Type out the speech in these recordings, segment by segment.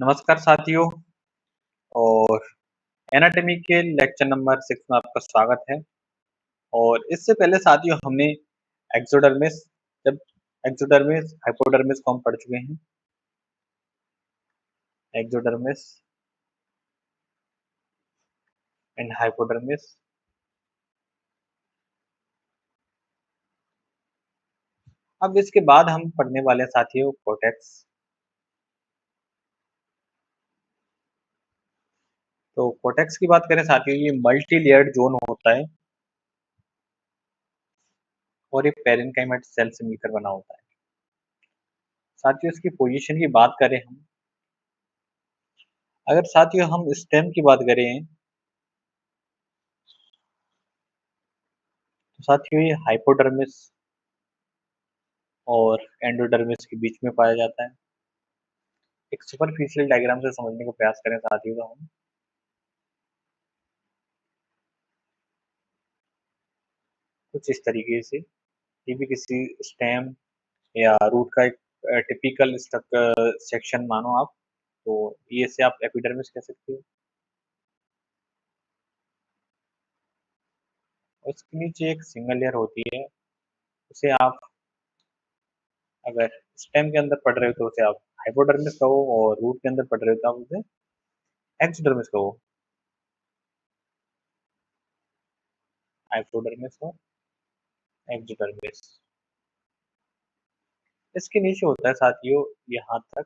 नमस्कार साथियों। और एनाटॉमी के लेक्चर नंबर 6 में आपका स्वागत है। और इससे पहले साथियों हमने एक्सोडर्मिस जब एक्सोडर्मिस हाइपोडर्मिस को हम पढ़ चुके हैं। एक्सोडर्मिस एंड हाइपोडर्मिस। अब इसके बाद हम पढ़ने वाले हैं साथियों कोर्टेक्स। तो कोर्टेक्स की बात करें साथियों, ये मल्टी लेयर्ड जोन होता है और ये पेरेन्काइमल सेल से मिलकर बना होता है। साथियों इसकी पोजीशन की बात करें हम, अगर साथियों हम स्टेम की बात करें तो साथियों ये हाइपोडर्मिस और एंडोडर्मिस के बीच में पाया जाता है। एक सुपरफिशियल डायग्राम से समझने का प्रयास करें साथियों तो हम कुछ इस तरीके से, ये भी किसी स्टेम या रूट का एक टिपिकल सेक्शन मानो आप, तो ये से आप एपिडर्मिस कह सकते हो। उसके नीचे एक सिंगल लेयर होती है, उसे आप अगर स्टेम के अंदर पढ़ रहे हो तो उसे आप हाइपोडर्मिस कहो, और रूट के अंदर पढ़ रहे हो तो आप उसे एक्सोडर्मिस कहो। हाइपोडर्मिस और एक्सोडर्मिस। इसके नीचे होता है साथियों यहाँ तक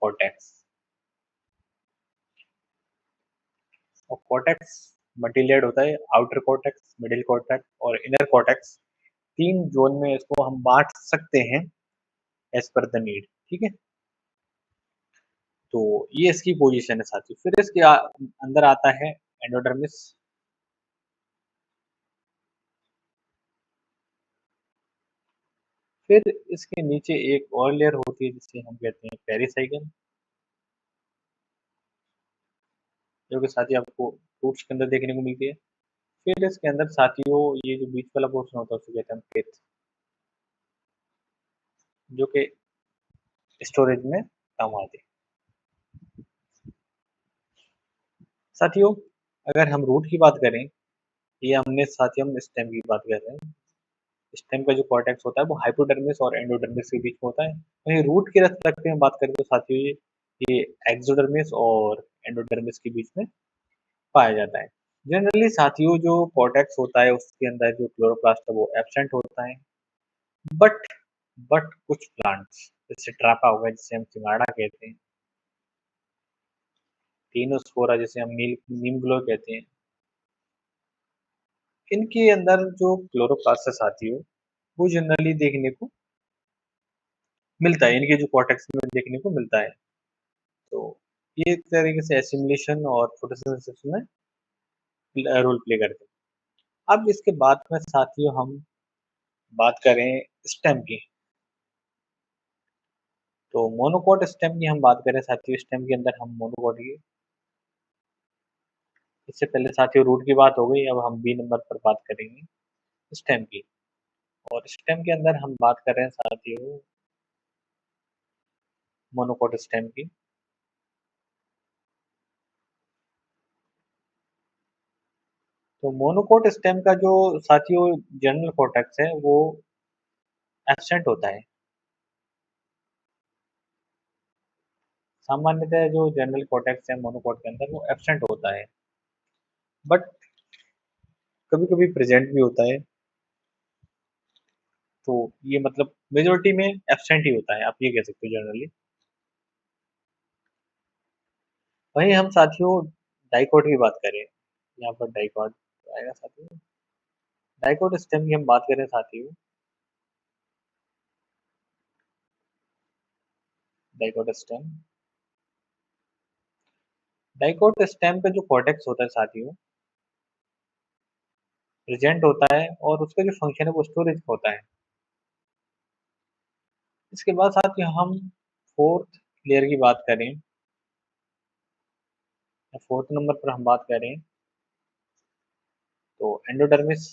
कॉर्टेक्स। और कॉर्टेक्स मल्टीलेयर्ड होता है, आउटर कॉर्टेक्स, मिडिल कॉर्टेक्स और इनर कॉर्टेक्स। 3 जोन में इसको हम बांट सकते हैं एज पर द नीड। ठीक है, तो ये इसकी पोजीशन है साथियों। फिर इसके अंदर आता है एंडोडर्मिस। फिर इसके नीचे एक और लेयर होती है जिसे हम कहते हैं पेरिसाइकल, जो कि साथियों आपको फ्रूट्स के अंदर देखने को मिलती है। फिर इसके अंदर साथियों ये जो बीच वाला पोर्शन होता है उसे कहते हैं पेथ, जो कि स्टोरेज में काम आते हैं। साथियों अगर हम रूट की बात करें, ये हमने साथियों हम स्टेम की बात कर रहे हैं। स्टेम का जो कॉर्टेक्स होता है वो हाइपोडर्मिस और एंडोडर्मिस के बीच में होता है। वहीं रूट की रख में बात करें तो साथियों ये एक्सोडर्मिस और एंडोडर्मिस के बीच में पाया जाता है। जनरली साथियों जो कॉर्टेक्स होता है उसके अंदर जो क्लोरोप्लास्ट है वो एब्सेंट होता है। बट बट कुछ प्लांट्स जैसे ट्रापा हो गया, जिसे हम सिंगाड़ा कहते हैं, टीनोस्पोरा जिसे हम नीम ग्लोव कहते हैं, इनके अंदर जो क्लोरोप्लास्ट है साथियों वो जनरली देखने को मिलता है, इनके जो कॉर्टेक्स में देखने को मिलता है। तो ये एक तरीके से एसिमिलेशन और फोटोसिंथेसिस में रोल प्ले करते हैं। अब इसके बाद में साथियों हम बात करें स्टेम की, तो मोनोकोट स्टेम की हम बात करें साथियों। स्टेम के अंदर हम मोनोकोट की, इससे पहले साथियों रूट की बात हो गई, अब हम बी नंबर पर बात करेंगे स्टेम की। और स्टेम के अंदर हम बात कर रहे हैं साथियों मोनोकोट स्टेम की। तो मोनोकोट स्टेम का जो साथियों जनरल कॉर्टेक्स है वो एब्सेंट होता है। सामान्यतः जो जनरल कॉर्टेक्स है मोनोकोट के अंदर वो एब्सेंट होता है, बट कभी कभी प्रेजेंट भी होता है। तो ये मतलब मेजोरिटी में एब्सेंट ही होता है, आप ये कह सकते हो जनरली। वहीं हम साथियों डाइकोट की बात करें, यहाँ पर डाइकोट आएगा साथियों। डाइकोट स्टेम की हम बात करें साथियों, डाइकोट स्टेम। डाइकोट स्टेम का जो कॉर्टेक्स होता है साथियों प्रेजेंट होता है, और उसका जो फंक्शन है वो स्टोरेज का होता है। इसके बाद साथियों हम फोर्थ लेयर की बात करें, फोर्थ नंबर पर हम बात करें तो एंडोडर्मिस।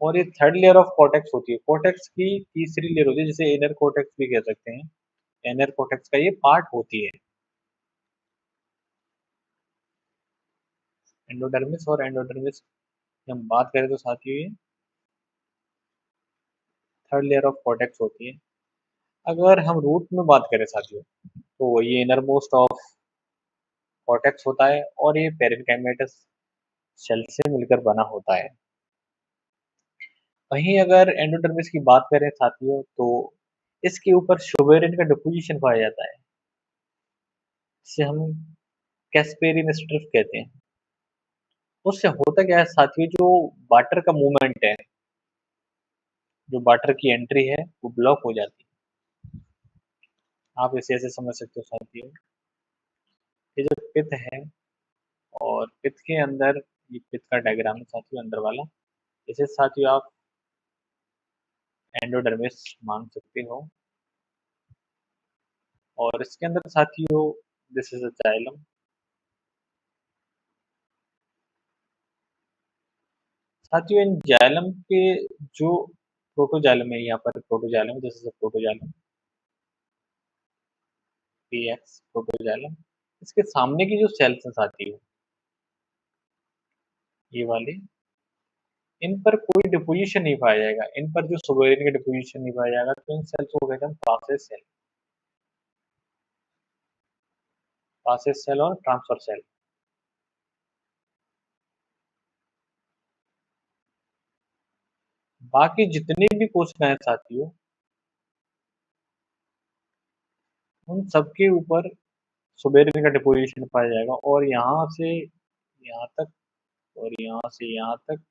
और ये थर्ड लेयर ऑफ कॉर्टेक्स होती है, कॉर्टेक्स की तीसरी लेयर होती है, जिसे इनर कॉर्टेक्स भी कह सकते हैं। इनर कॉर्टेक्स का ये पार्ट होती है। एंडोडर्मिस और एंडोडर्मिस की हम बात करें तो साथियों ये थर्ड लेयर ऑफ कॉर्टेक्स होती है। अगर हम रूट में बात करें साथियों तो ये इनर मोस्ट ऑफ कॉर्टेक्स होता है और ये पेरेन्काइमेटस सेल से मिलकर बना होता है। वहीं अगर एंडोडर्मिस की बात करें साथियों तो इसके ऊपर सुबेरिन का डिपोजिशन पाया जाता है, जिसे हम कैस्पेरिन स्ट्रिप कहते हैं। उससे होता क्या है साथियों, जो वाटर का मूवमेंट है, जो वाटर की एंट्री है वो ब्लॉक हो जाती है। आप इसे ऐसे समझ सकते हो साथियों, ये जो पित्त है और पित्त के अंदर, ये पित्त का डायग्राम है साथियों अंदर वाला, इसे साथियों आप एंडोडर्मिस मान सकते हो। और इसके अंदर साथियों दिस इज अ जाइलम। साथियों इन जाइलम के जो प्रोटोजाइलम है, यहाँ पर protoxylem, this is a protoxylem, px protoxylem. इसके सामने की जो सेल्स हैं साथियों, ये वाले, इन पर कोई डिपोजिशन नहीं पाया जाएगा, इन पर जो सुबेरिन का डिपोजिशन नहीं पाया जाएगा, तो इन सेल्स को कहते हैं प्रोसेस सेल, प्रोसेस सेल और ट्रांसफर सेल। बाकी जितनी भी कोशिकाएं साथियों, उन सबके ऊपर सुबेरिन का डिपोजिशन पाया जाएगा, और यहाँ से यहाँ तक, और यहाँ से यहाँ तक,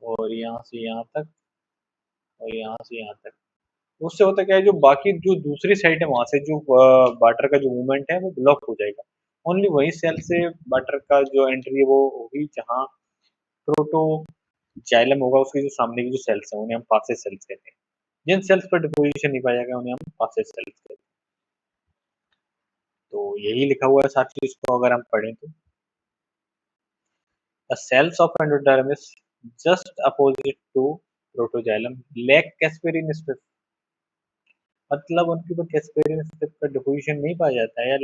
और यहाँ से यहाँ तक, और यहाँ से यहाँ तक। उससे होता क्या है, जो बाकी जो दूसरी साइड है वहां से जो वाटर का जो मूवमेंट है वो ब्लॉक हो जाएगा। ओनली वही सेल से वाटर का जो एंट्री है वो होगी जहाँ प्रोटो जाइलम होगा, उसके जो सामने की जो सेल्स हैं उन्हें हम पासेज सेल्स कहते हैं। जिन सेल्स पर डिपोजिशन नहीं पाया जाएगा उन्हें हम पासेज सेल्स कहते हैं। तो यही लिखा हुआ है साथियों, इसको अगर हम पढ़ें तो the cells of endodermis just opposite to protoxylem lack casparian strip. मतलब उनके ऊपर कैस्पेरिन स्ट्रिप का डिपोजिशन नहीं पाया जाता है,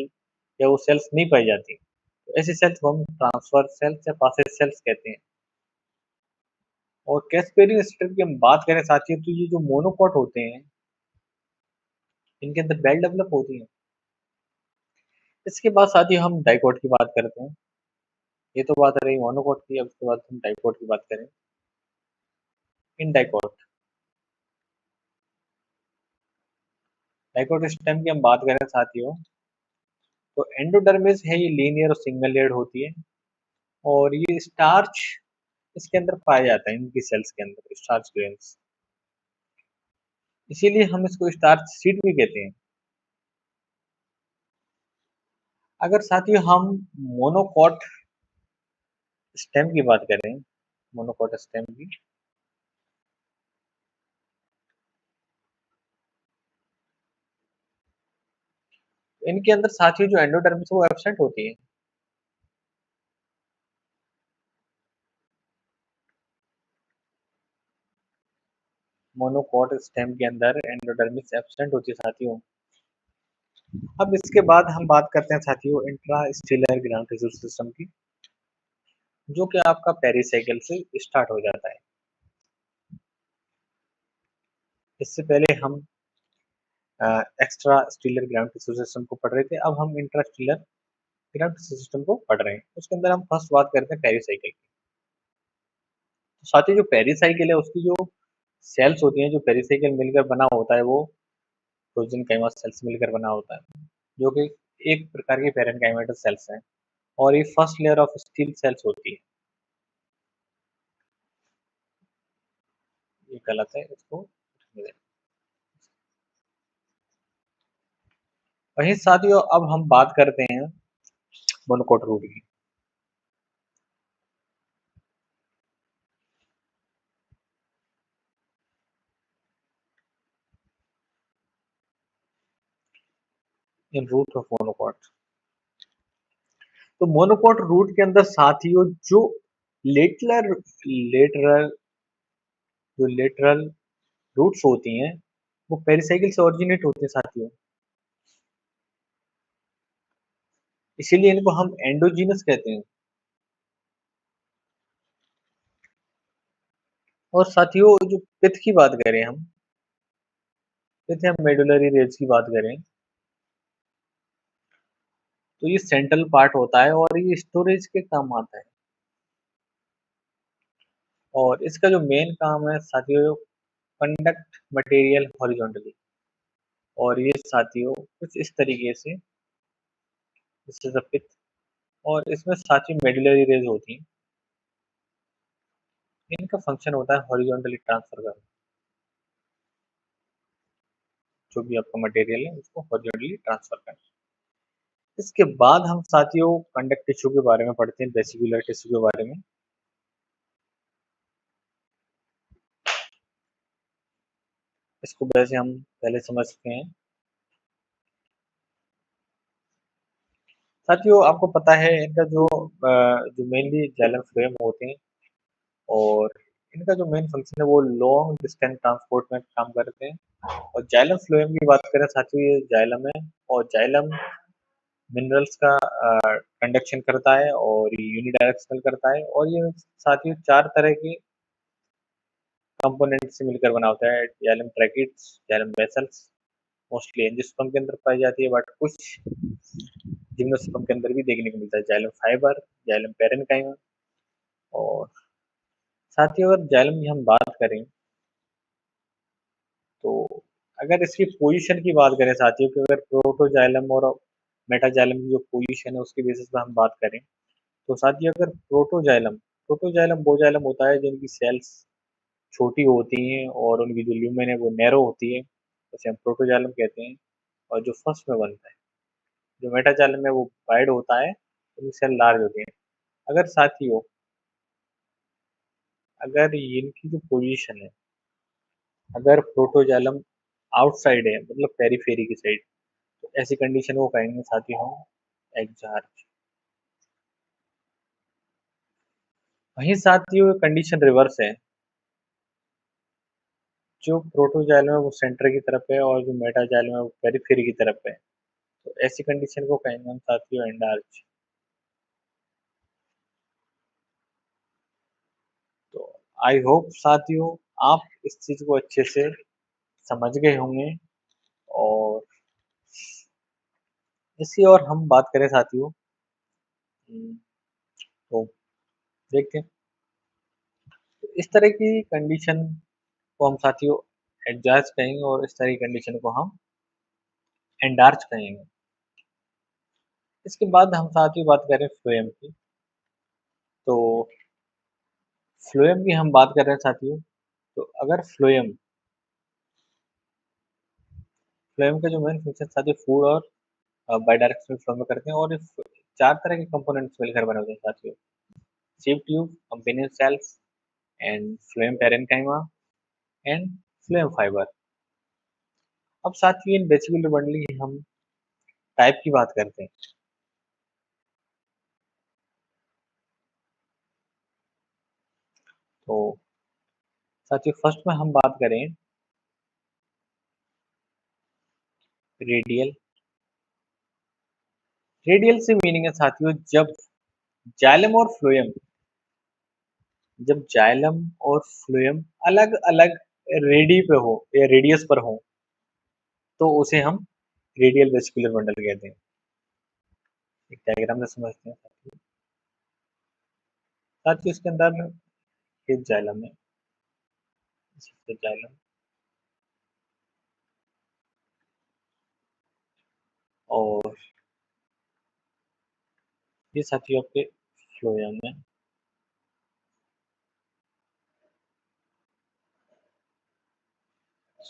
या वो सेल्स नहीं पाई जाती, तो ऐसे सेल्स को हम ट्रांसफर सेल्स या पासेज सेल्स कहते हैं। और कैस्पेरिन स्ट्रिप की हम बात करें साथियों तो ये जो मोनोकॉट होते हैं, इनके अंदर बेल डेवलप होती है। इसके बाद साथियों हम डाइकोट की बात करते हैं। ये तो बात रही मोनोकॉट की, अब उसके बाद हम डाइकोट की बात करें। इन डाइकोट, डाइकोट स्टेम की हम बात करें साथियों तो एंडोडर्मिस है, ये लीनियर और सिंगल लेयर्ड होती है, और ये स्टार्च इसके अंदर पाया जाता है, इनकी सेल्स के अंदर स्टार्च ग्रेन्स, इसीलिए हम इसको स्टार्च सीड भी कहते हैं। अगर साथियों हम मोनोकॉट स्टेम की बात करें, मोनोकॉट स्टेम की, इनके अंदर साथियों जो एंडोडर्मिस है वो एब्सेंट होती है। मोनोकॉट स्टेम के अंदर एंडोडर्मिस एब्सेंट होती है साथियों। अब इसके बाद हम बात करते हैं साथियों इंट्रास्टेलर ग्राउंड ट्रांसपोर्ट सिस्टम की, जो कि आपका पेरिसाइकिल से स्टार्ट हो जाता है। इससे पहले हम extra stealer ground transport system को पढ़ रहे थे, अब हम इंट्रास्टेलर ग्राउंड ट्रांसपोर्ट सिस्टम को पढ़ रहे हैं। उसके अंदर हम फर्स्ट बात करते हैं पेरिसाइकिल की। तो साथियों जो पेरिसाइकिल है उसकी जो सेल्स होती हैं, जो पेरिसाइकिल मिलकर बना होता है वो प्रोजनकाइमा सेल्स मिलकर बना होता है, जो कि एक प्रकार के पेरेन्काइमेटस सेल्स हैं, और ये first layer of stele cells होती है। ये गलत है, इसको हटने दें। वहीं साथियों अब हम बात करते हैं मोनोकोट रूट की। इन रूट ऑफ मोनोकोट, तो मोनोकोट रूट के अंदर साथियों जो लेटरल लेटरल जो लेटरल रूट्स होती हैं वो पेरिसाइकिल से ओरिजिनेट होती हैं साथियों। इसीलिए इनको हम एंडोजीनस कहते हैं। और साथियों जो पित्त की बात करें हम, पित्त या मेडुलरी रेज की बात करें, तो ये सेंट्रल पार्ट होता है और ये स्टोरेज के काम आता है। और इसका जो मेन काम है साथियों, कंडक्ट मटेरियल हॉरिजॉन्टली। और ये साथियों कुछ इस तरीके से, जैसे पित्त, और इसमें साथियों मेडुलरी रेज होती हैं। इनका फंक्शन होता है हॉरिजॉन्टली ट्रांसफर करना, जो भी आपका मटेरियल है उसको हॉरिजॉन्टली ट्रांसफर करना। इसके बाद हम साथियों कंडक्ट टिश्यू के बारे में पढ़ते हैं, वेसिकुलर टिश्यू के बारे में। इसको वैसे हम पहले समझते हैं। साथियों आपको पता है इनका जो मेनली जाइलम फ्लोएम होते हैं, और इनका जो मेन फंक्शन है वो लॉन्ग डिस्टेंस ट्रांसपोर्ट में काम करते हैं। और जाइलम फ्लोएम की बात करें साथियों, ये जाइलम है, और जाइलम मिनरल्स का कंडक्शन करता है और यूनिडायरेक्शनल करता है। और ये साथियों चार तरह के कंपोनेंट से मिलकर बना होता है। Xylem tracheids, xylem vessels mostly angiosperm के अंदर पाई जाती है, बट कुछ जिम्नोस्पर्म के अंदर भी देखने को मिलता है। Xylem fibre, xylem parenchyma. और साथियों अगर जाइलम की हम बात करें, तो अगर इसकी पोजीशन की बात करें साथियों, कि अगर प्रोटोजाइलम और मेटाजाइलम की जो पोजीशन है उसके बेसिस पे हम बात करें, तो साथियों अगर प्रोटोजाइलम, प्रोटोजाइलम वो जाइलम होता है जिनकी सेल्स छोटी होती हैं और उनकी जो ल्यूमेन है वो नैरो होती है, उसे हम प्रोटोजाइलम कहते हैं। और जो फर्स्ट में बनता है, जो मेटाजाइलम है वो वाइड होता है, उनकी सेल लार्ज होती है। अगर साथियों, अगर इनकी जो पोजीशन है, अगर प्रोटोजाइलम आउटसाइड है मतलब पेरीफेरी की साइड, तो ऐसी कंडीशन को कहेंगे साथियों हम एक्सार्च। वहीं साथियों कंडीशन रिवर्स है, जो प्रोटोजाइलम है वो सेंटर की तरफ है और जो मेटाजाइलम है वो पेरीफेरी की तरफ है, तो ऐसी कंडीशन को कहेंगे हम साथियों एंडार्च। तो आई होप साथियों आप इस चीज को अच्छे से समझ गए होंगे। और इसी और हम बात करें साथियों, तो देखते हैं। तो इस तरह की कंडीशन को हम साथियों एडजस्ट कहेंगे और इस तरह की कंडीशन को हम एंडार्च कहेंगे। इसके बाद हम साथियों बात करें फ्लोएम की, तो फ्लोएम की हम बात कर रहे हैं साथियों। तो अगर फ्लोएम, फ्लोएम का जो मेन फंक्शन साथियों फूड और बाई डायरेक्शनल फ्लो में करते हैं, और इस चार तरह के कंपोनेंट्स मिलकर बने होते हैं साथियों। Sieve tube, companion cells, and phloem parenchyma, and phloem fibre. अब साथियों इन वेसिकुलर बंडल की हम टाइप की बात करते हैं। तो साथियों फर्स्ट में हम बात करें रेडियल। रेडियल से मीनिंग है साथियों जब जाइलम और फ्लोएम, जब जाइलम और फ्लोएम अलग अलग रेडी पे हो या रेडियस पर हो, तो उसे हम रेडियल वेस्कुलर बंडल कहते हैं। एक डायग्राम से समझते हैं साथियों। साथियों इसके अंदर एक जाइलम है, जाइलम, और ये साथियों आपके फ्लोएम है।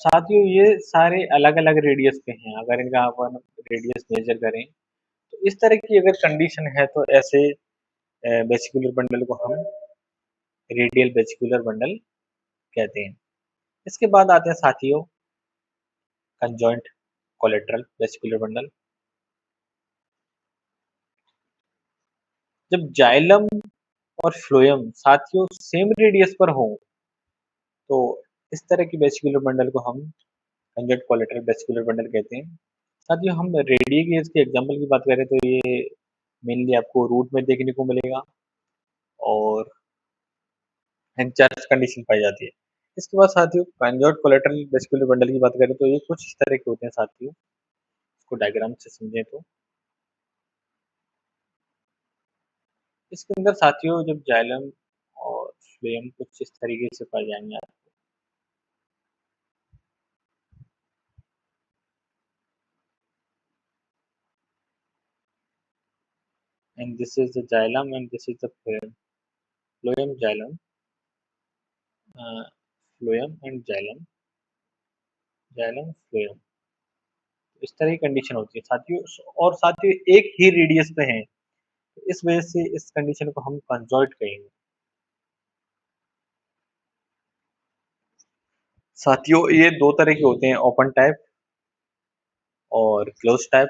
साथियों ये सारे अलग अलग रेडियस पे हैं। अगर इनका अपन रेडियस मेजर करें, तो इस तरह की अगर कंडीशन है, तो ऐसे वेसिकुलर बंडल को हम रेडियल वेसिकुलर बंडल कहते हैं। इसके बाद आते हैं साथियों कंजॉइंट कोलेटरल वेस्कुलर बंडल। जब जाइलम और फ्लोएम साथियों सेम रेडियस पर हो, तो इस तरह की वेस्कुलर बंडल को हम कंजॉइंट कोलेटरल वेस्कुलर बंडल कहते हैं। साथियों हम रेडियल केस के एग्जांपल की बात करें, तो ये मेनली आपको रूट में देखने को मिलेगा और चार्ज कंडीशन पाई जाती है। इसके बाद साथियों कन्वर्ट कोलेटरल वेस्क्यूलर बंडल की बात करें तो ये कुछ इस तरह के होते हैं साथियों, इसको डायग्राम से समझें तो इसके अंदर साथियों जब जाइलम और फ्लोएम कुछ इस तरीके से पाए जाएंगे आप। And this is the xylem and this is the phloem, phloem xylem, phloem and xylem, xylem phloem, इस तरह की कंडीशन होती है साथियों। और साथियों एक ही रेडियस पे है, इस वजह से इस कंडीशन को हम कंजॉइट कहेंगे। साथियों ये दो तरह के होते हैं, ओपन टाइप और क्लोज टाइप।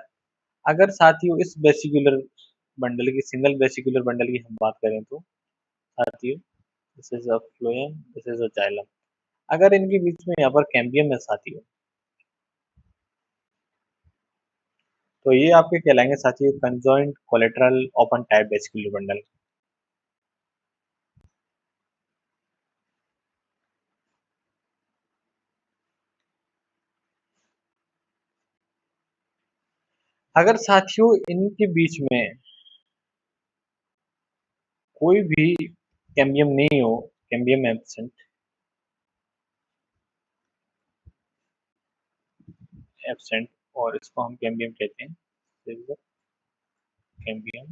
अगर साथियों इस वेसिकुलर बंडल की, सिंगल वेसिकुलर बंडल की हम बात करें तो साथियों this is a phloem, this is a xylem. अगर इनके बीच में यहाँ पर कैम्बियम है साथियों, तो ये आपके कहलाएंगे साथियों conjoint collateral open type vesicular bundle. अगर साथियों इनके बीच में कोई भी कैम्बियम नहीं हो, कैम्बियम एब्सेंट, एब्सेंट और इसको हम कैम्बियम कहते हैं, कैम्बियम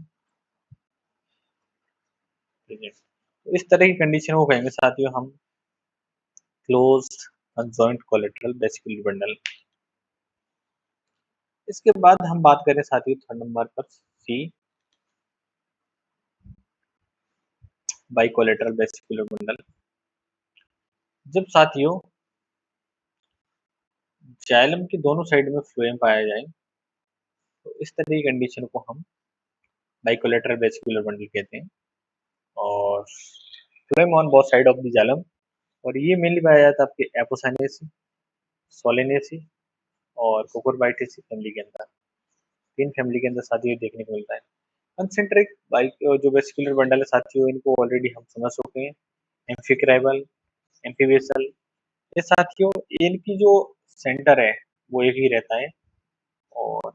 प्रेजेंट, तो इस तरह की कंडीशन को कहेंगे साथियों हम closed conjoint collateral vesicular bundle. इसके बाद हम बात करें साथियों थर्ड नंबर पर सी, बाइकोलेटरल वेसिकुलर बंडल। जब साथियों जाइलम के दोनों साइड में फ्लोएम पाया जाए तो इस तरह की कंडीशन को हम बाइकोलेटरल वेसिकुलर बंडल कहते हैं। और phloem on both side of the xylem, और ये मेनली पाया जाता है आपके एपोसाइनेसी, सोलेनेसी और कुकुरबाइटेसी फैमिली के अंदर, तीन फैमिली के अंदर साथियों देखने को मिलता है। कंसेंट्रिक बाइक जो वेसिकुलर बंडल है साथियों इनको ऑलरेडी हम समझ चुके हैं, एम्फिक्राइबल, एम्फीवेसल, ये साथियों इनकी जो सेंटर है वो एक ही रहता है। और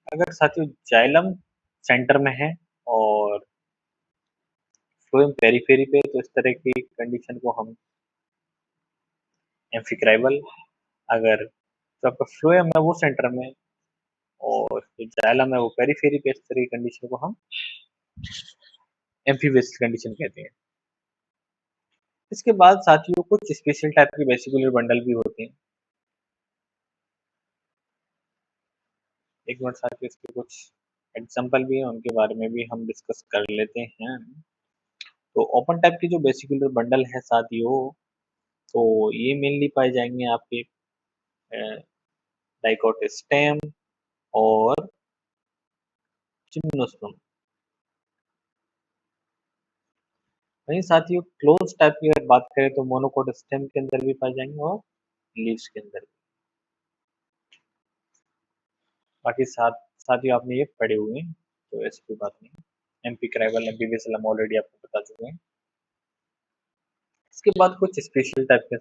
अगर साथियों जाइलम सेंटर में है और फ्लोएम पेरीफेरी पे, तो इस तरह की कंडीशन को हम एम्फिक्राइबल। अगर जो आपका फ्लोएम है वो सेंटर में और जो जाइलम है वो पेरीफेरी पे, इस तरह की कंडीशन को हम एम्फीवेसल कंडीशन कहते हैं। इसके बाद साथियों कुछ स्पेशल टाइप के वेसिकुलर बंडल भी होते हैं। एक मिनट साथियों इसके कुछ एग्जांपल भी हैं, उनके बारे में भी हम डिस्कस कर लेते हैं। तो ओपन टाइप के जो वेसिकुलर बंडल है साथियों, तो ये मेनली पाए जाएंगे आपके डाइकोट स्टेम और जिम्नोस्पर्म। वहीं साथियों क्लोज टाइप की अगर बात करें तो मोनोकोट स्टेम के अंदर भी पाए जाएंगे और लीव्स के अंदर भी। बाकी साथियों आपने ये पढ़े हुए हैं तो ऐसी कोई बात नहीं। एमपी क्राइवल, एमपी बेसल हम ऑलरेडी आपको बता चुके हैं। इसके बाद कुछ स्पेशल टाइप के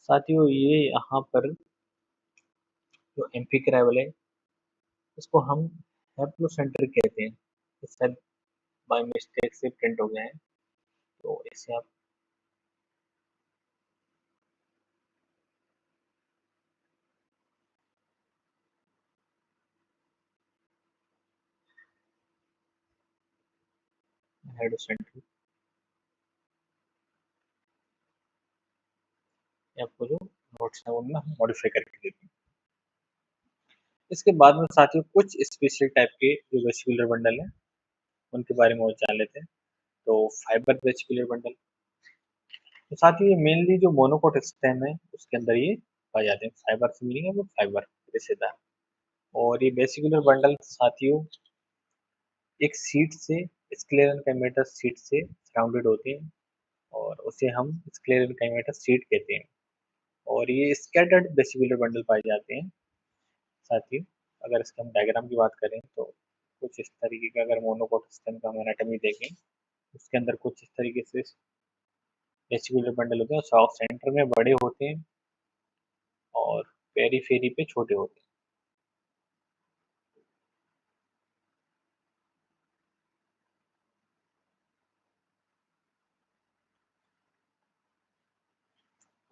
साथियों, ये यहाँ पर जो एमपी क्राइवल है इसको हम हैप्लोसेंट्रिक कहते हैं। इस शायद बाय मिस्टेक से प्रिंट हो गया है, तो इसे आप हेडोसेंट्रिक, आपको जो नोट्स है वो मैं मॉडिफाई करके देती हूँ। इसके बाद में साथियों कुछ स्पेशल टाइप के जो वेस्टिबुलर बंडल है उनके बारे में और जान लेते हैं। तो फाइबर वेस्टिबुलर बंडल, तो साथियों ये मेनली जो मोनोकोट स्टेम है उसके अंदर ये पाए जाते हैं, फाइबर से मिलेंगे वो फाइबर रेशेदार। और ये वेस्टिबुलर बंडल साथियों एक सीट से, स्क्लेरन कैमेटस सीट से सराउंडेड होते हैं और उसे हम स्क्लेरेनकाइमेटस सीड कहते हैं। और ये स्कैटर्ड वेसिकुलर बंडल पाए जाते हैं। साथ ही अगर इसके हम डायग्राम की बात करें तो कुछ इस तरीके का, अगर मोनोकोट स्टेम का हम एनाटॉमी देखें, उसके अंदर कुछ इस तरीके से वेसिकुलर बंडल होते हैं। सॉफ्ट सेंटर में बड़े होते हैं और पेरीफेरी पे छोटे होते हैं।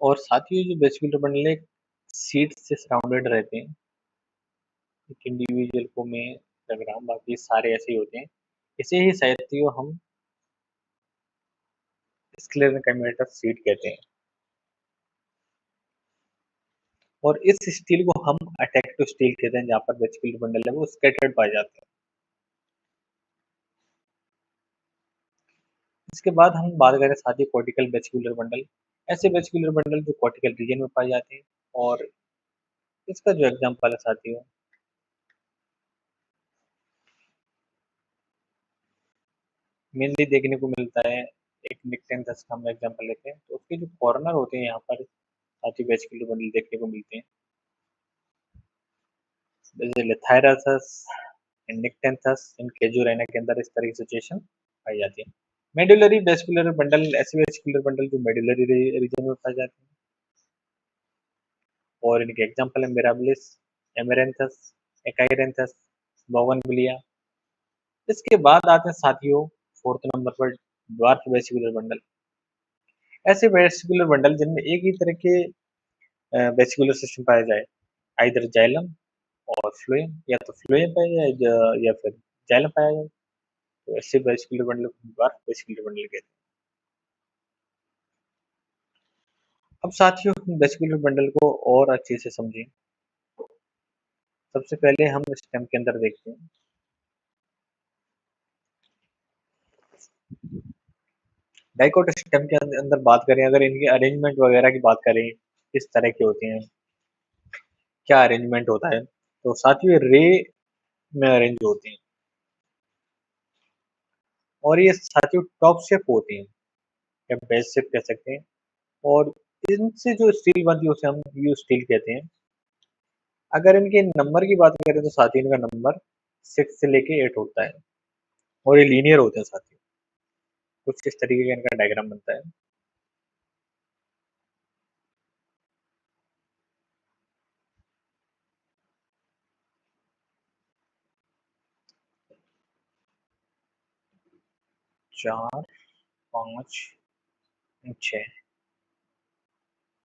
और साथ ही जो वेसिकुलर बंडल है सीड से सराउंडेड रहते हैं। एक इंडिविजुअल को में डायग्राम, बाकी सारे ऐसे ही होते हैं। इसे ही साइथियो हम स्क्लेरेनकाइमेटस सीड कहते हैं। और इस स्टील को हम अटैक्टिव स्टील कहते हैं, जहाँ पर वेसिकुलर बंडल है वो स्कैटर्ड पाए जाते हैं। इसके बाद हम बात करें साथ ही कॉर्टिकल वेसिकुलर बंडल। ऐसे वेसिकुलर बंडल जो कॉर्टिकल रीजन में पाए जाते हैं। और इसका जो एग्जांपल है साथियों, मेनली देखने को मिलता है, एक निक्टेंथस का हम एग्जांपल लेते हैं, तो उसके जो कॉर्नर होते हैं यहाँ पर साथ ही वेसिकुलर बंडल देखने को मिलते हैं। जैसे लिथायरस एंड निक्टेंथस इन केजुरेना के अंदर इस तरह की सिचुएशन पाई जाती है। मेडुलरी वेस्कुलर बंडल, ऐसे वेस्कुलर बंडल जो मेडुलरी रीजन में पाए जाते हैं। और इनके एग्जांपल है मिराबिलिस, एमेरेंथस, एकाइरेंथस, बोगनविलिया। इसके बाद आते हैं साथियों फोर्थ नंबर पर ड्वार्फ वेस्कुलर बंडल। ऐसे वेस्कुलर बंडल जिनमें एक ही तरह के वेस्कुलर सिस्टम पाया जाए, आइदर जाइलम और फ्लोएम, या तो फ्लोएम पाया जाए या फिर जाइलम पाया जाए, तो ऐसे वेस्कुलर बंडल को ड्वार्फ वेस्कुलर बंडल कहते हैं। अब साथियों हम वेस्कुलर बंडल को और अच्छे से समझें। सबसे पहले हम स्टेम के अंदर देखते हैं। डाइकोट स्टेम के अंदर बात करें, अगर इनकी अरेंजमेंट वगैरह की बात करें, किस तरह के होते हैं, क्या अरेंजमेंट होता है, तो साथियों रे में अरेंज होते हैं। और ये साथियों टॉप शेप होते हैं या बेस शेप कह सकते हैं। और इनसे जो स्टील बनती है उसे हम यू स्टील कहते हैं। अगर इनके नंबर की बात करें तो साथियों इनका नंबर 6 से लेके 8 होता है। और ये लीनियर होते हैं साथियों। कुछ किस तरीके का इनका डायग्राम बनता है। 4, 5, 6,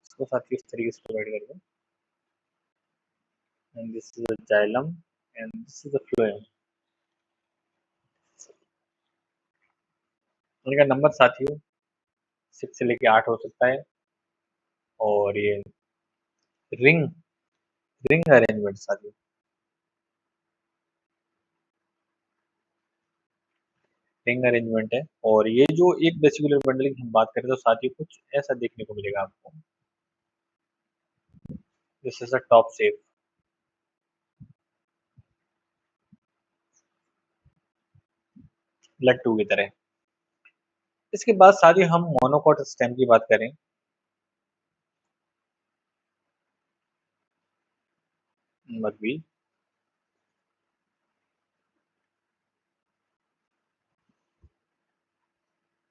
इसको साथियों इस तरीके से डिवाइड करके, and this is a xylem and this is a phloem। इनका नंबर साथियों 6 से लेके 8 हो सकता है। और ये रिंग रिंग अरेंजमेंट साथियों, रिंग अरेंजमेंट है। और ये जो एक वेसिकुलर बंडल की हम बात करें तो साथियों कुछ ऐसा देखने को मिलेगा आपको। This is a top shape, लट्टू की तरह। इसके बाद साथियों हम मोनोकोट स्टेम की बात करें। नंबर बी,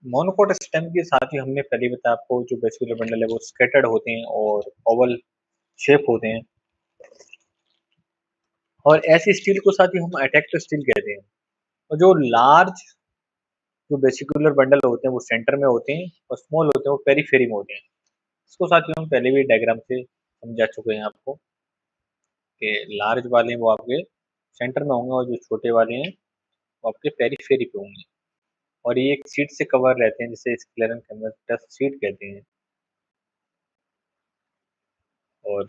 मोनोकोट स्टेम के साथ ही हमने पहले बताया आपको, जो वेसिकुलर बंडल है वो स्कैटर्ड होते हैं और ओवल शेप होते हैं। और ऐसी स्टील को साथ ही हम अटैक्टिव स्टील कहते हैं। और जो लार्ज जो वेसिकुलर बंडल होते हैं वो सेंटर में होते हैं, और स्मॉल होते हैं वो पेरीफेरी में होते हैं। इसको साथियों हम पहले भी डायग्राम से समझा चुके हैं आपको, कि लार्ज वाले वो आपके सेंटर में होंगे और जो छोटे वाले हैं वो आपके पेरीफेरी पे होंगे। और ये एक शीट से कवर रहते हैं, जिसे स्क्लेरेनकाइमेटस शीट कहते हैं। और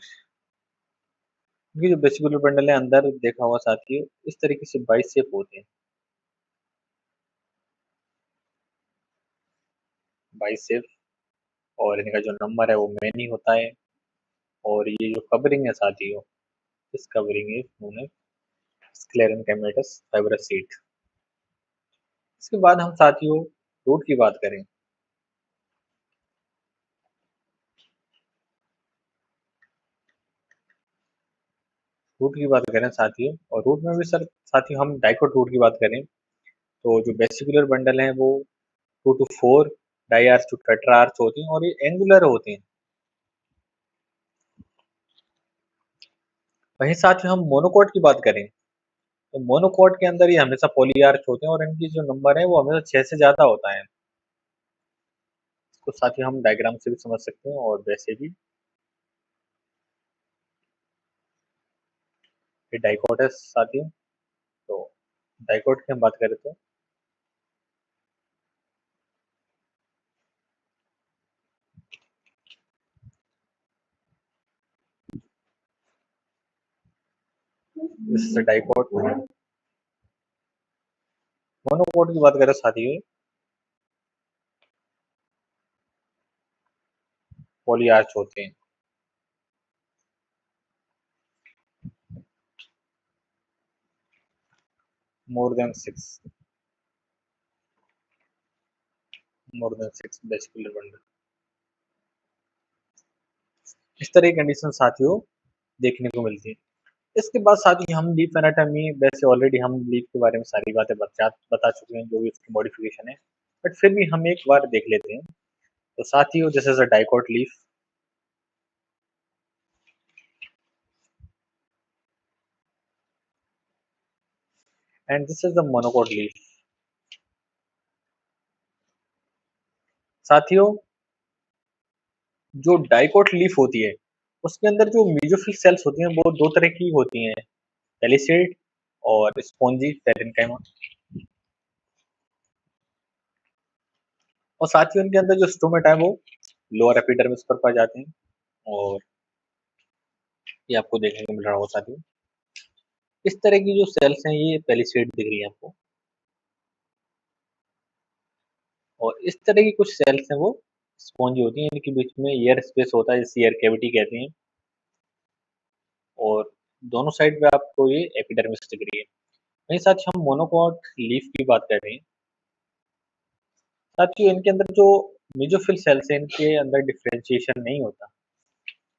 इनकी जो वेसिकुलर बंडल है अंदर देखा होगा साथियों, इस तरीके से बाइसेप होते हैं, बाइसेप। और इनका जो नंबर है वो मैनी होता है। और ये जो कवरिंग है साथियों, इस covering is known as sclerenchymatous fibrous sheet. इसके बाद हम साथियों रूट की बात करें, रूट की बात करें साथियों, और रूट में भी सर साथियों हम डाइकोट रूट की बात करें तो जो वेसिकुलर बंडल हैं वो 2 to 4 diarch to tetrarch होती हैं और ये एंगुलर होते हैं। वहीं साथियों हम मोनोकोट की बात करें तो मोनोकोट के अंदर ये हमेशा पॉली आर्च होते हैं और इनकी जो नंबर है वो हमेशा 6 से ज्यादा होता है। इसको साथियों हम डायग्राम से भी समझ सकते हैं और वैसे भी ये डाइकोट है साथियों। तो डाइकोट की हम बात करें तो इस डाइकोट मोनोकोट की बात करें साथियों पॉली आर्च होते हैं। More than 6 vesicular bundle. इस तरह की कंडीशन साथियों देखने को मिलती है। इसके बाद साथियों हम लीफ एनाटॉमी वैसे ऑलरेडी हम लीफ के बारे में सारी बातें बता चुके हैं जो भी इसकी मॉडिफिकेशन है, बट फिर भी हम एक बार देख लेते हैं। तो साथियों this is a dicot leaf and this is the monocot leaf. साथियों जो डाइकोट लीफ होती है उसके अंदर जो मेसोफिल सेल्स होती हैं वो दो तरह की होती हैं, पेलिसेड और स्पॉन्जी पेरेन्काइमा। और साथियों उनके अंदर जो स्टोमेटा है वो लोअर एपिडर्मिस पर पाए जाते हैं और ये आपको देखने को मिल रहा होगा साथियों। इस तरह की जो सेल्स हैं ये पेलिसेड दिख रही है आपको, और इस तरह की कुछ सेल्स हैं वो स्पॉन्जी होती हैं, इनके बीच में एयर स्पेस होता है जिसे एयर कैविटी कहते हैं, और दोनों साइड पे आपको ये एपिडर्मिस दिख रही है। वहीं साथ ही हम मोनोकोट लीफ की बात कर रहे हैं। साथियों इनके अंदर जो मेसोफिल सेल्स हैं इनके अंदर डिफरेंशिएशन नहीं होता,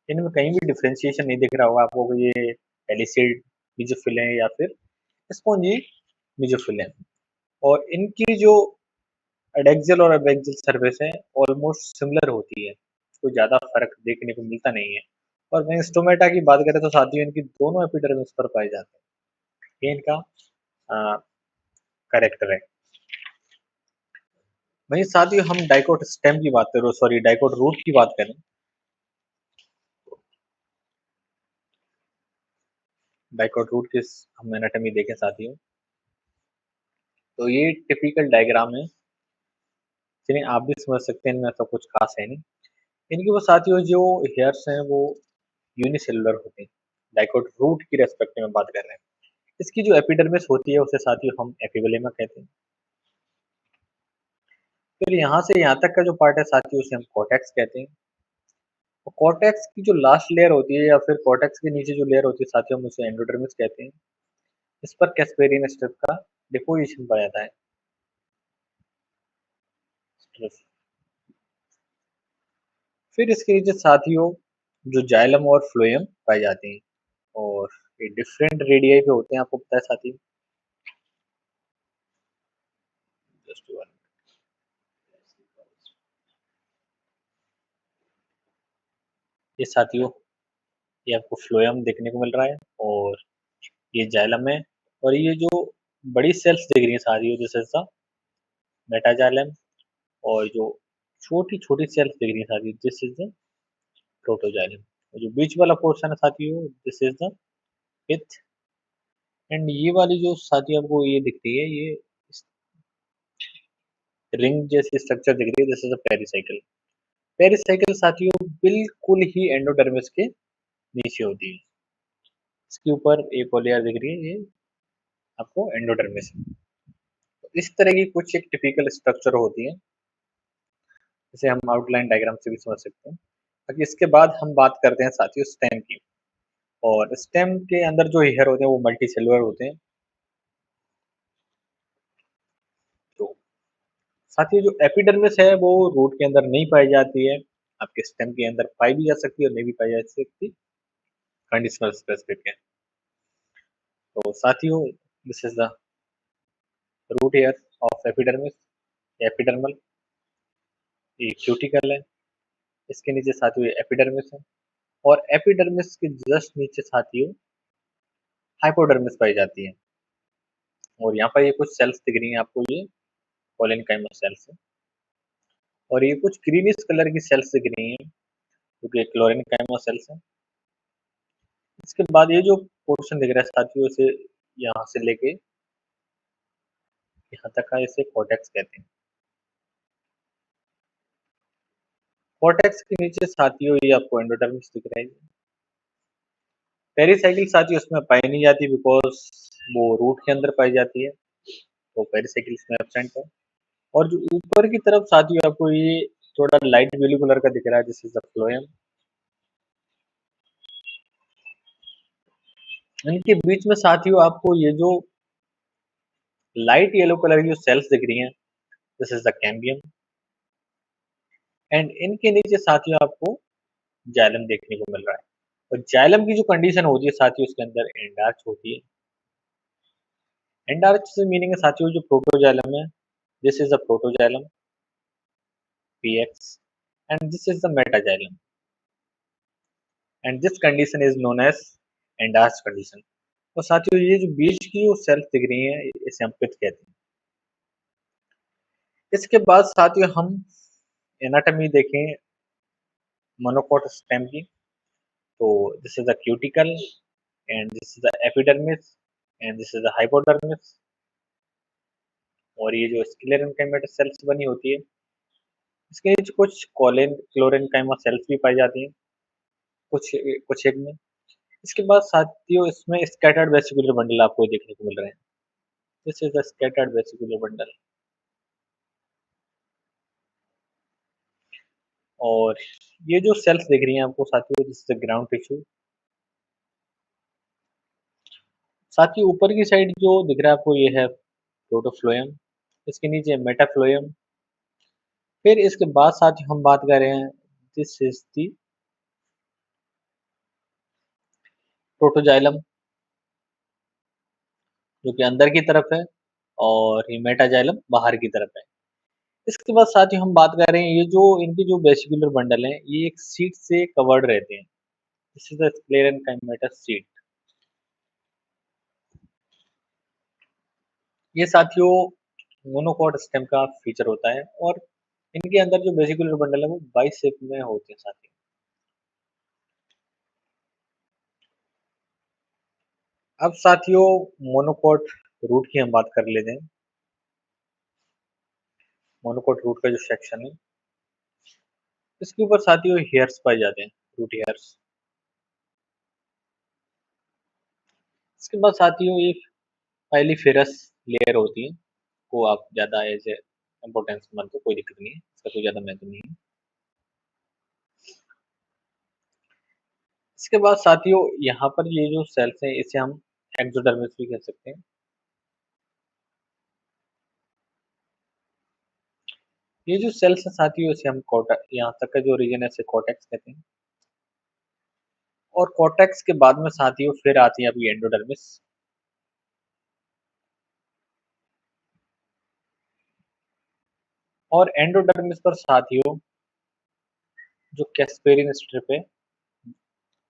इनमें कहीं भी डिफरेंशिएशन नहीं दिख रहा होगा आपको कि ये पेलिसेड मेसोफिल है या फिर स्पॉन्जी मेसोफिल है। और इनकी जो एडेक्सियल और एबैक्सियल सर्फेस है ऑलमोस्ट सिमिलर होती है, कोई ज़्यादा फर्क देखने को मिलता नहीं है। और वहीं स्टोमेटा की बात करें तो साथियों इनकी दोनों एपिडर्मिस पर पाए जाते हैं, ये इनका करेक्टर है। वहीं साथियों हम डाइकोट स्टेम की बात करें, सॉरी डाइकोट रूट की बात करें, डाइकोट रूट की हम एनाटॉमी देखें साथियों तो ये टिपिकल डायग्राम है जिन्हें आप भी समझ सकते हैं, इनमें ऐसा कुछ खास है नहीं। इनकी वो साथियों जो हेयर्स हैं वो यूनिसेलुलर होते हैं, डाइकोट रूट की रेस्पेक्ट में बात कर रहे हैं। इसकी जो एपिडर्मिस होती है उसे साथियों हम एपिबलेमा कहते हैं। फिर यहाँ से यहाँ तक का जो पार्ट है साथियों उसे हम कॉर्टेक्स कहते हैं। और कॉर्टेक्स की जो लास्ट लेयर होती है या फिर कॉर्टेक्स के नीचे जो लेयर होती है साथियों हम उसे एंडोडर्मिस कहते हैं। इस पर कैस्पेरियन स्ट्रिप का डिपोजिशन पाया जाता है। फिर इसके नीचे साथियों जो जाइलम और फ्लोएम पाए जाते हैं, और ये डिफरेंट रेडियाई पे होते हैं, आपको पता है साथियों। जस्ट वन, ये साथियों ये आपको फ्लोएम देखने को मिल रहा है और ये जाइलम है, और ये जो बड़ी सेल्स दिख रही है साथियों जैसे सा मेटाजाइलम, और जो छोटी छोटी सेल्स दिख रही है साथियों दिस इज द प्रोटोजाइलम, और जो बीच वाला पोर्शन है साथियों this is the pith, and ये वाली जो साथियों आपको ये दिखती है ये रिंग जैसी स्ट्रक्चर दिख रही है, this is the pericycle. Pericycle साथियों बिल्कुल ही एंडोडर्मिस के नीचे होती है। इसके ऊपर एक और लेयर दिख रही है, ये आपको एंडोडर्मिस है। तो इस तरह की कुछ एक टिपिकल स्ट्रक्चर होती है जिसे हम आउटलाइन डायग्राम से भी समझ सकते हैं। बाकी इसके बाद हम बात करते हैं साथियों स्टेम की, और स्टेम के अंदर जो हेयर होते हैं वो मल्टी सेलुलर होते हैं। तो साथियों जो एपिडर्मिस है वो रूट के अंदर नहीं पाई जाती है, आपके स्टेम के अंदर पाई भी जा सकती है और नहीं भी पाई जा सकती, कंडीशनल स्पेसिफिक है। तो साथियों, this is the root hair of epidermis, epidermal. ये क्यूटिकल है, इसके नीचे साथियों ये एपिडर्मिस है, और एपिडर्मिस के जस्ट नीचे साथियों हाइपोडर्मिस पाई जाती है। और यहाँ पर ये कुछ सेल्स दिख रही हैं आपको, ये कोलेनकाइमस सेल्स है, और ये कुछ ग्रीनिश कलर की सेल्स दिख रही हैं क्योंकि ये क्लोरेनकाइमस सेल्स है। इसके बाद ये जो पोर्शन दिख रहा है साथियों, इसे यहाँ से लेके यहाँ तक का इसे कॉर्टेक्स कहते हैं। कॉर्टेक्स के नीचे साथियों ये आपको एंडोडर्मिस दिख रहा है। पेरिसाइकिल साथियों उसमें पाई नहीं जाती बिकॉज वो रूट के अंदर पाई जाती है, तो पेरिसाइकिल इसमें एब्सेंट है। और जो ऊपर की तरफ साथियों आपको ये थोड़ा लाइट ब्लू कलर का दिख रहा है, दिस इज द फ्लोएम। इनके बीच में साथियों आपको ये जो लाइट येलो कलर की जो सेल्स दिख रही हैं, this is the cambium. And इनके नीचे साथियों आपको जाइलम देखने को मिल रहा है। और जाइलम की जो कंडीशन होती है साथियों, उसके अंदर एंडार्च होती है। एंडार्च से मीनिंग है साथियों जो प्रोटोजाइलम है, this is the protoxylem px, and this is the metaxylem, and this condition is known as endarch condition। और साथियों ये जो बीच की जो सेल्स दिख रही हैं इसे हम पिथ कहते हैं। इसके बाद साथियों हम एनाटॉमी देखें मोनोकोट स्टेम की, तो this is the cuticle, and this is the epidermis, and this is the hypodermis. और ये जो स्क्लेरेनकाइमा सेल्स बनी होती है, इसके नीचे कुछ कोलेन क्लोरेनकाइमा सेल्स भी पाई जाती हैं कुछ कुछ एक में। इसके बाद साथियों इसमें स्कैटर्ड वेसिकुलर बंडल आपको देखने को मिल रहे हैं, this is the scattered vesicular bundle. और ये जो सेल्स दिख रही हैं आपको साथियों, this is the ground tissue. साथियों ऊपर की साइड जो दिख रहा है आपको ये है प्रोटोफ्लोएम, इसके नीचे मेटाफ्लोएम। फिर इसके बाद साथियों हम बात कर रहे हैं, दिस इज दी प्रोटोजाइलम जो कि अंदर की तरफ है, और ये मेटाजाइलम बाहर की तरफ है। इसके बाद साथियों हम बात कर रहे हैं, ये जो इनकी जो वेसिकुलर बंडल है ये एक सीट से कवर्ड रहते हैं, this is the sclerenchyma seat. ये साथियों मोनोकोट स्टेम का फीचर होता है, और इनके अंदर जो वेसिकुलर बंडल है वो बाई शेप में होते हैं साथियों। अब साथियों मोनोकोट रूट की हम बात कर लेते हैं। मोनोकोट रूट का जो सेक्शन है, इसके ऊपर साथियों हेयर्स पाए जाते हैं, रूट हेयर्स। इसके बाद साथियों ये फाइलिफेरस लेयर होती है, को आप ज्यादा एज ए इम्पोर्टेंस मानते हो, कोई दिक्कत नहीं है, इसका कोई ज्यादा महत्व नहीं है। इसके बाद साथियों यहाँ पर ये जो सेल्स हैं इसे हम एक्सोडर्मिस भी कह सकते हैं। ये जो सेल्स है साथियों इसे हम कोटा, यहाँ तक का जो रीजन है इसे कोटेक्स कहते हैं। और कोटेक्स के बाद में साथियों फिर आती है अभी एंडोडर्मिस। और एंडोडर्मिस पर साथियों जो कैस्पेरिन स्ट्रिप है,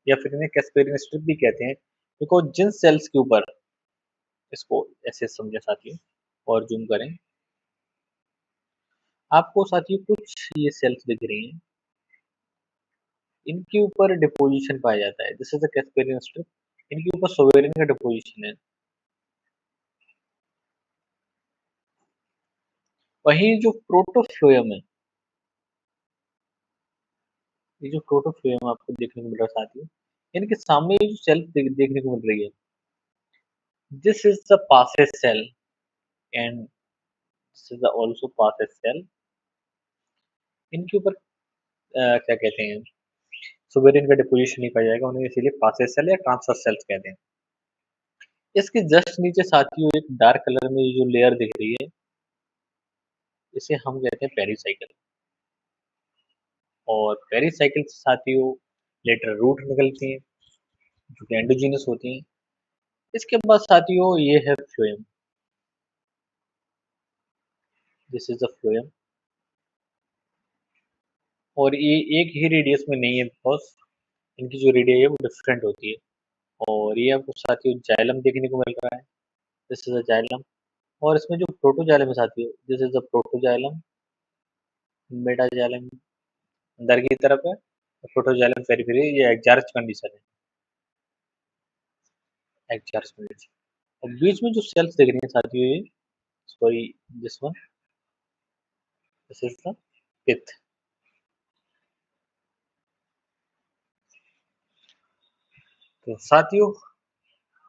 या फिर इन्हें कैस्पेरिन स्ट्रिप भी कहते हैं, बिकॉज जिन सेल्स के ऊपर, इसको ऐसे समझे साथियों और जूम करें, आपको साथियों कुछ ये सेल्स दिख रही हैं, इनके ऊपर डिपोजिशन पाया जाता है, दिस इज द कैस्पेरिन स्ट्रिप। इनके ऊपर सोवेरिन का डिपोजिशन है। वहीं जो प्रोटोफ्लोएम है, ये जो प्रोटोफ्लोएम आपको देखने को मिल रहा है साथियों, इनके सामने ये जो सेल देखने को मिल रही है, this is the passage cell, and this is the also passage cell. इनके ऊपर क्या कहते हैं, सोवेरिन का डिपोजिशन नहीं पाया जाएगा, उन्हें इसीलिए पासेज सेल या ट्रांसफर सेल्स कहते हैं। इसके जस्ट नीचे साथियों एक डार्क कलर में ये जो लेयर दिख रही है, इसे हम कहते हैं पेरिसाइकिल। और पेरिसाइकिल से साथियों लेटर रूट निकलती हैं जो कि एंडोजीनस होती हैं। इसके बाद साथियों ये है phloem. This is the phloem, और ये एक ही रेडियस में नहीं है, बिकॉज इनकी जो रेडियस है वो डिफरेंट होती है। और ये आपको साथियों जाइलम देखने को मिल रहा है। This is a xylem. और इसमें जो प्रोटोजाइलम है साथियों, this is the protoxylem. Metaxylem अंदर की तरफ है, प्रोटोजाइलम पेरिफेरी, ये एग्जार्च कंडीशन है, एग्जार्च कंडीशन। और बीच में जो सेल्स दिख रही हैं साथियों, ये sorry, this one, this is the pith. तो साथियों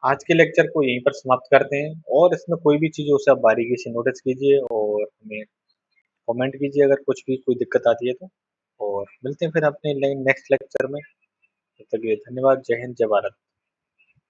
आज के लेक्चर को यहीं पर समाप्त करते हैं, और इसमें कोई भी चीज़ हो उसे आप बारीकी से नोटिस कीजिए और हमें कमेंट कीजिए अगर कुछ भी कोई दिक्कत आती है तो। और मिलते हैं फिर अपने नेक्स्ट लेक्चर में। तब तक के लिए धन्यवाद। जय हिंद, जय भारत।